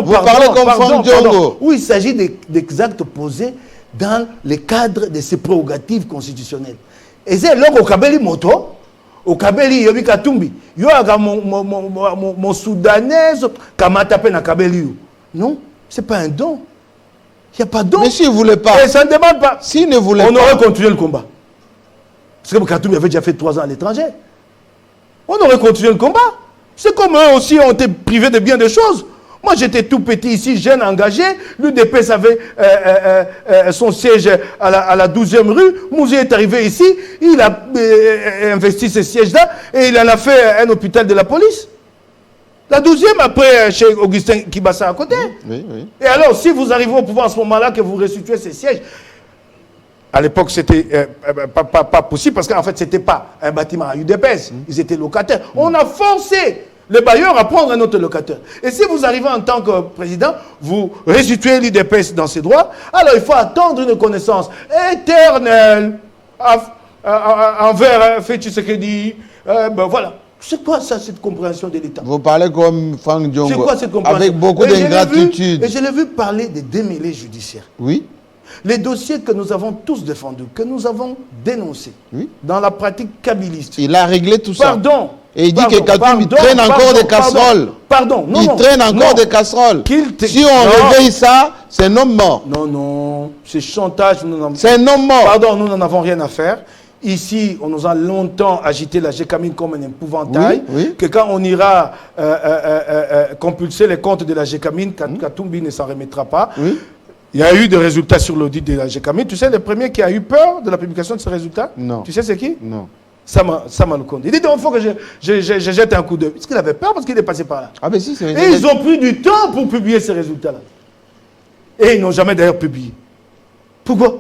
Vous parlez comme Franck Diongo. Où il s'agit des actes posés dans le cadre de ses prérogatives constitutionnelles. Et c'est là au Kabeli Moto, au Kabeli Yobi Katumbi, yo aga mon Soudanais, Kamatape na Kabeli. Non, c'est pas un don. Il n'y a pas de don. Mais s'il ne voulait pas. Et ça ne demande pas. S'il ne voulait pas. On aurait continué le combat. Parce que Katumbi avait déjà fait 3 ans à l'étranger. On aurait continué le combat. C'est comme eux aussi ont été privés de bien des choses. Moi, j'étais tout petit ici, jeune, engagé. L'UDPS avait son siège à la 12e rue. Mouzé est arrivé ici. Il a investi ce siège-là et il en a fait un hôpital de la police. La 12e, après, chez Augustin Kibassa à côté. Oui. Et alors, si vous arrivez au pouvoir à ce moment-là, que vous restituez ces sièges, à l'époque, c'était pas possible parce qu'en fait, ce n'était pas un bâtiment à UDPS. Ils étaient locataires. On a forcé le bailleur à prendre un autre locataire. Et si vous arrivez en tant que président, vous restituez l'UDPS dans ses droits, alors il faut attendre une connaissance éternelle envers Félix Tshisekedi. Voilà. C'est quoi ça, cette compréhension de l'État? Vous parlez comme Franck Diongo. C'est quoi cette compréhension? Avec beaucoup d'ingratitude. Et je l'ai vu parler des démêlés judiciaires. Oui. Les dossiers que nous avons tous défendus, que nous avons dénoncés dans la pratique kabiliste. Il a réglé tout ça. Pardon. Et il dit que Katumbi traîne encore des casseroles. Il traîne encore des casseroles. Si on réveille ça, c'est un homme mort. Non. C'est chantage. C'est un homme mort. Pardon, nous n'en avons rien à faire. Ici, on nous a longtemps agité la GECAMIN comme un épouvantail. Que quand on ira compulser les comptes de la GECAMIN, Katumbi ne s'en remettra pas. Il y a eu des résultats sur l'audit de la GECAMIN. Tu sais, le premier qui a eu peur de la publication de ces résultats? Non. Tu sais c'est qui? Non. Sama Lukonde. Il dit donc il faut que je jette un coup d'œil. Parce qu'il avait peur, parce qu'il est passé par là. Ah ben si, c'est... Et ils ont pris du temps pour publier ces résultats-là. Et ils n'ont jamais d'ailleurs publié. Pourquoi?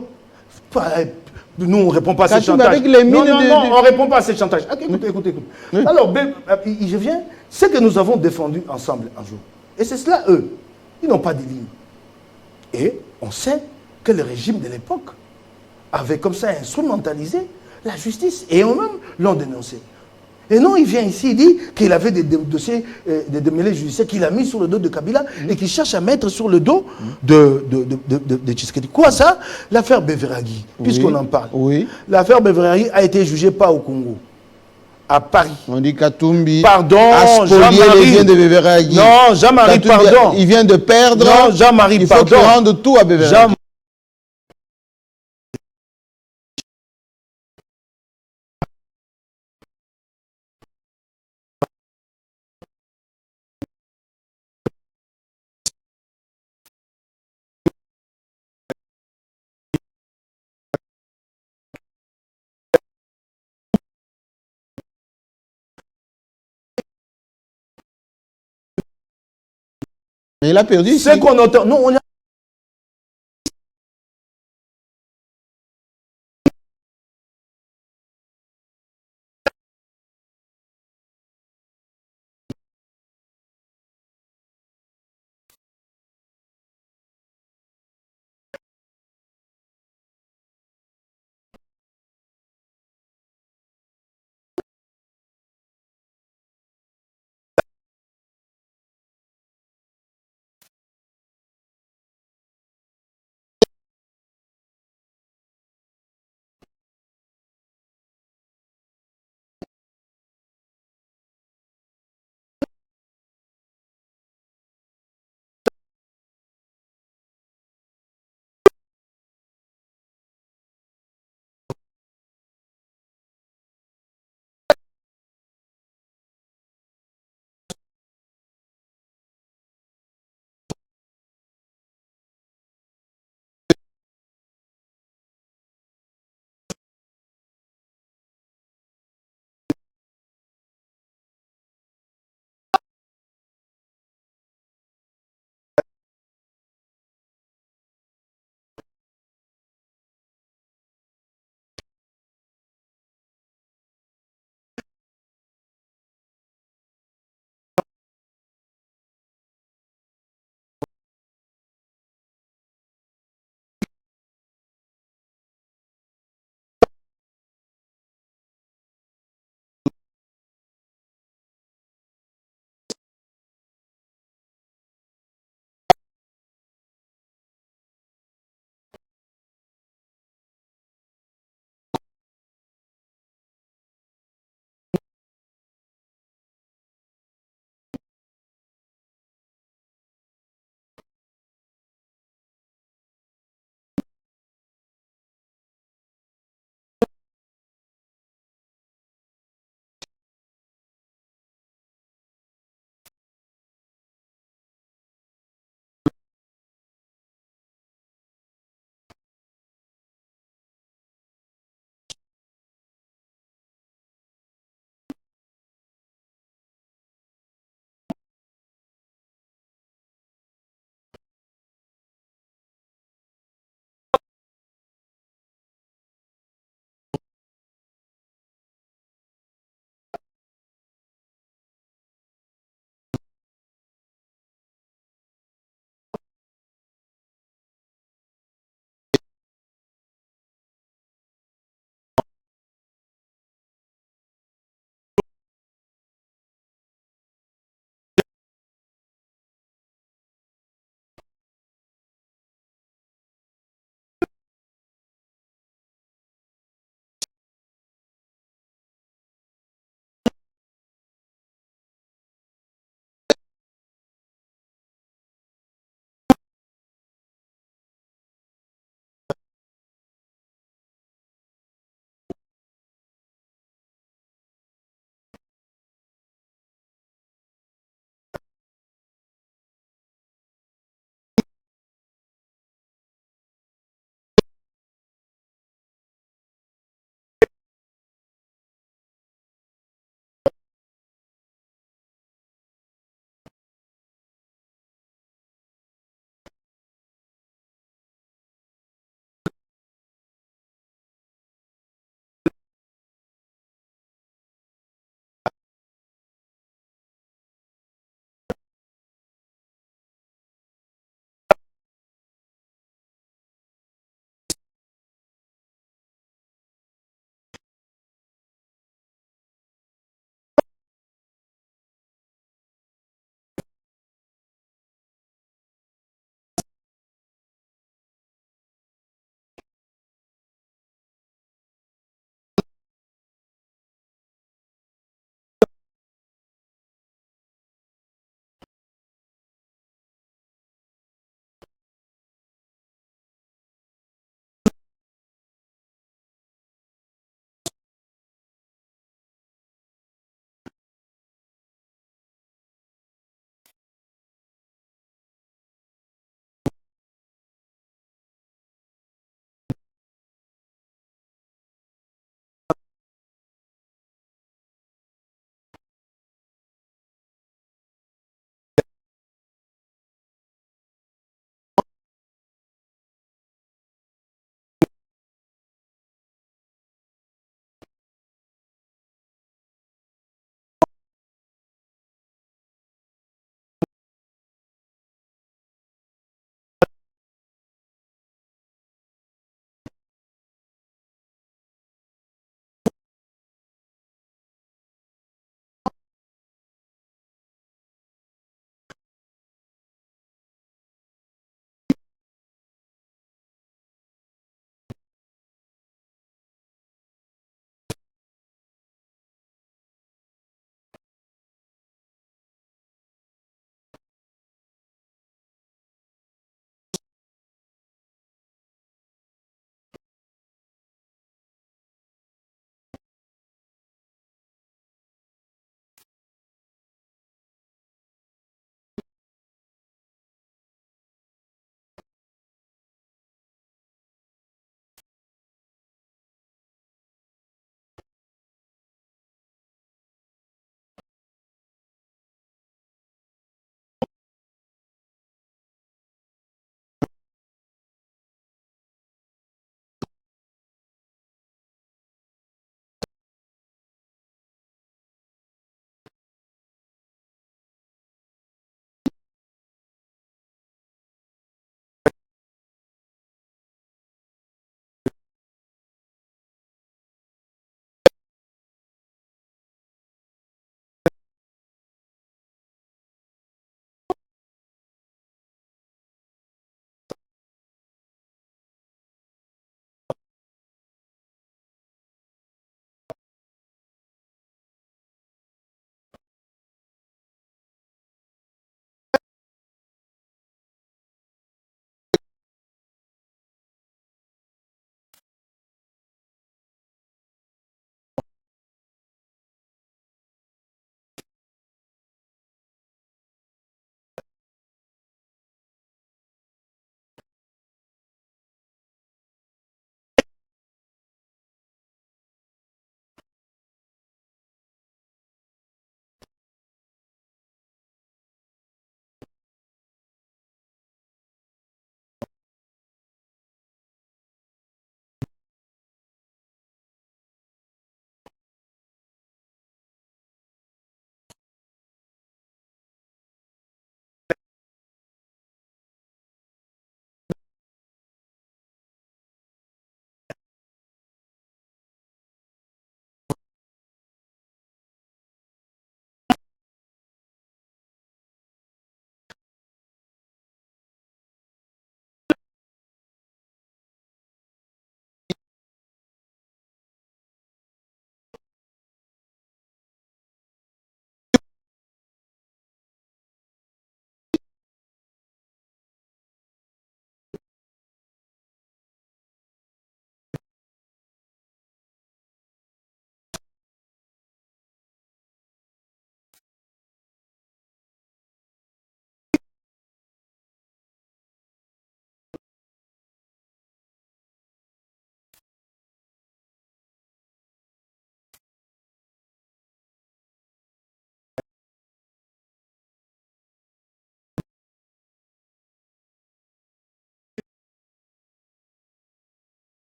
Nous, on ne répond pas à ces chantages. Non, on ne répond pas à ces chantages. Écoute. Alors, je viens. C'est que nous avons défendu ensemble un jour. Et c'est cela, eux. Ils n'ont pas de ligne. Et on sait que le régime de l'époque avait comme ça instrumentalisé la justice. Et eux-mêmes l'ont dénoncé. Et non, il vient ici, il dit qu'il avait des dossiers de démêlés judiciaires qu'il a mis sur le dos de Kabila et qu'il cherche à mettre sur le dos de Tshisekedi. Quoi ça? L'affaire Beveragi, puisqu'on en parle. Oui. L'affaire Beveragi a été jugée pas au Congo, à Paris. On dit Katumbi Pardon, a spolié les biens de Beveragi. Non, Jean-Marie, pardon. Il vient de perdre. Non, Jean-Marie, pardon. Il faut qu'il rende tout à Beveragi. Mais il a perdu. C'est qu'on entend. Non, on a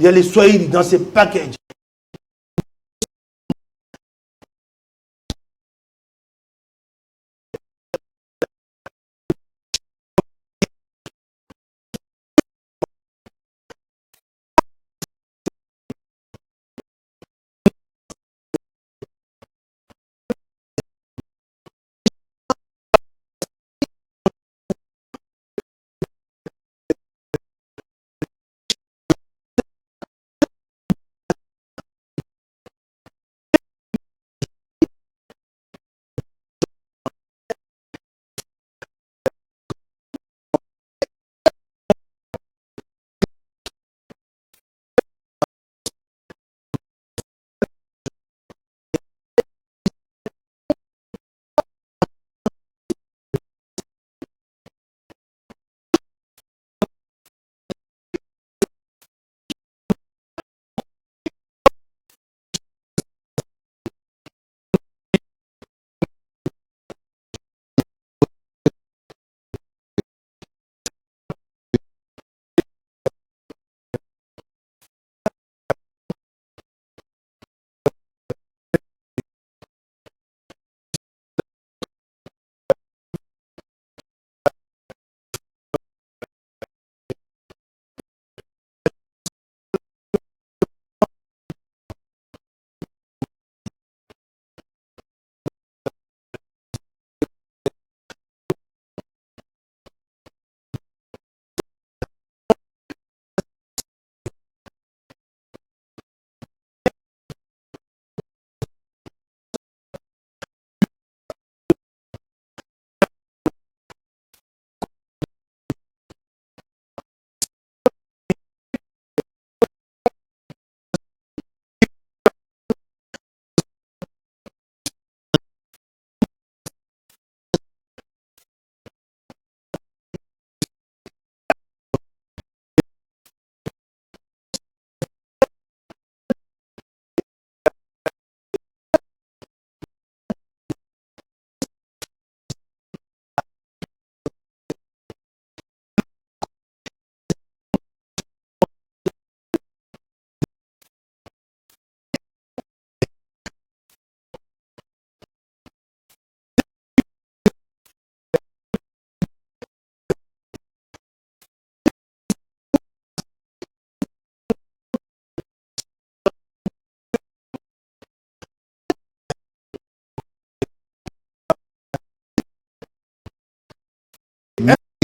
il y a les Swahili dans ces packages.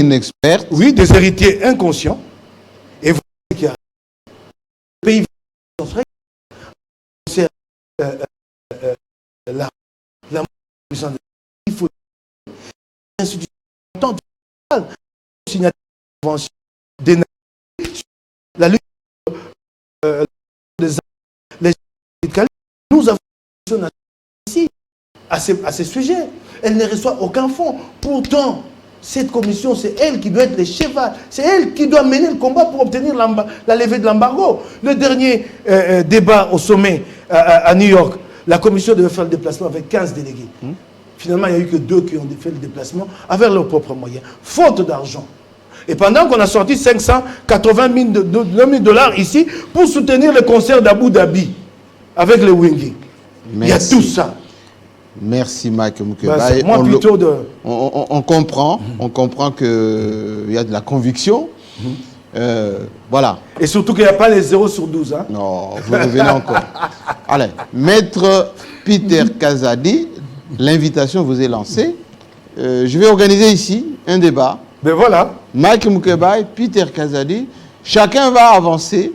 Une experte. Oui, des héritiers inconscients. Et voilà ce qui arrive. Le pays c'est la puissance de il faut l'institution signature de convention des la lutte des les nous avons ici à ces sujets. Elle ne reçoit aucun fonds. Pourtant, cette commission, c'est elle qui doit être le cheval. C'est elle qui doit mener le combat pour obtenir la levée de l'embargo. Le dernier débat au sommet à New York, la commission devait faire le déplacement avec 15 délégués. Finalement, il n'y a eu que 2 qui ont fait le déplacement avec leurs propres moyens, faute d'argent. Et pendant qu'on a sorti 580 000 dollars ici pour soutenir le concert d'Abu Dhabi avec le Winging. Il y a tout ça. Merci Mike Moukebaye. On comprend qu'il y a de la conviction. Voilà. Et surtout qu'il n'y a pas les 0 sur 12. Hein? Non, vous revenez encore. Allez, Maître Peter Kazadi, l'invitation vous est lancée. Je vais organiser ici un débat. Ben voilà. Mike Moukebaye, Peter Kazadi, chacun va avancer.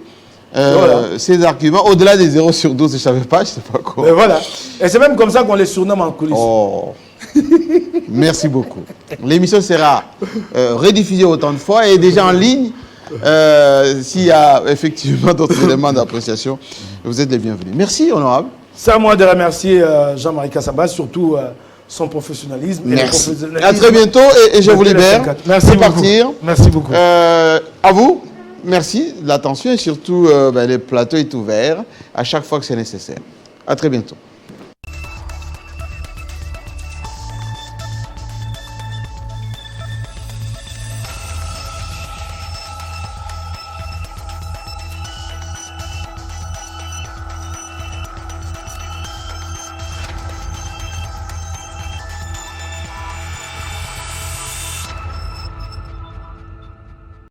Voilà. Ces arguments, au-delà des 0 sur 12, je ne savais pas, je ne sais pas quoi. Et voilà. Et c'est même comme ça qu'on les surnomme en coulisses. Oh. Merci beaucoup. L'émission sera rediffusée autant de fois et déjà en ligne. S'il y a effectivement d'autres éléments d'appréciation, vous êtes les bienvenus. Merci, honorable. C'est à moi de remercier Jean-Marie Kassamba, surtout son professionnalisme. Merci. Et le à très bientôt et je vous libère. Merci beaucoup. Partir. Merci beaucoup. À vous. Merci de l'attention et surtout, le plateau est ouvert à chaque fois que c'est nécessaire. À très bientôt.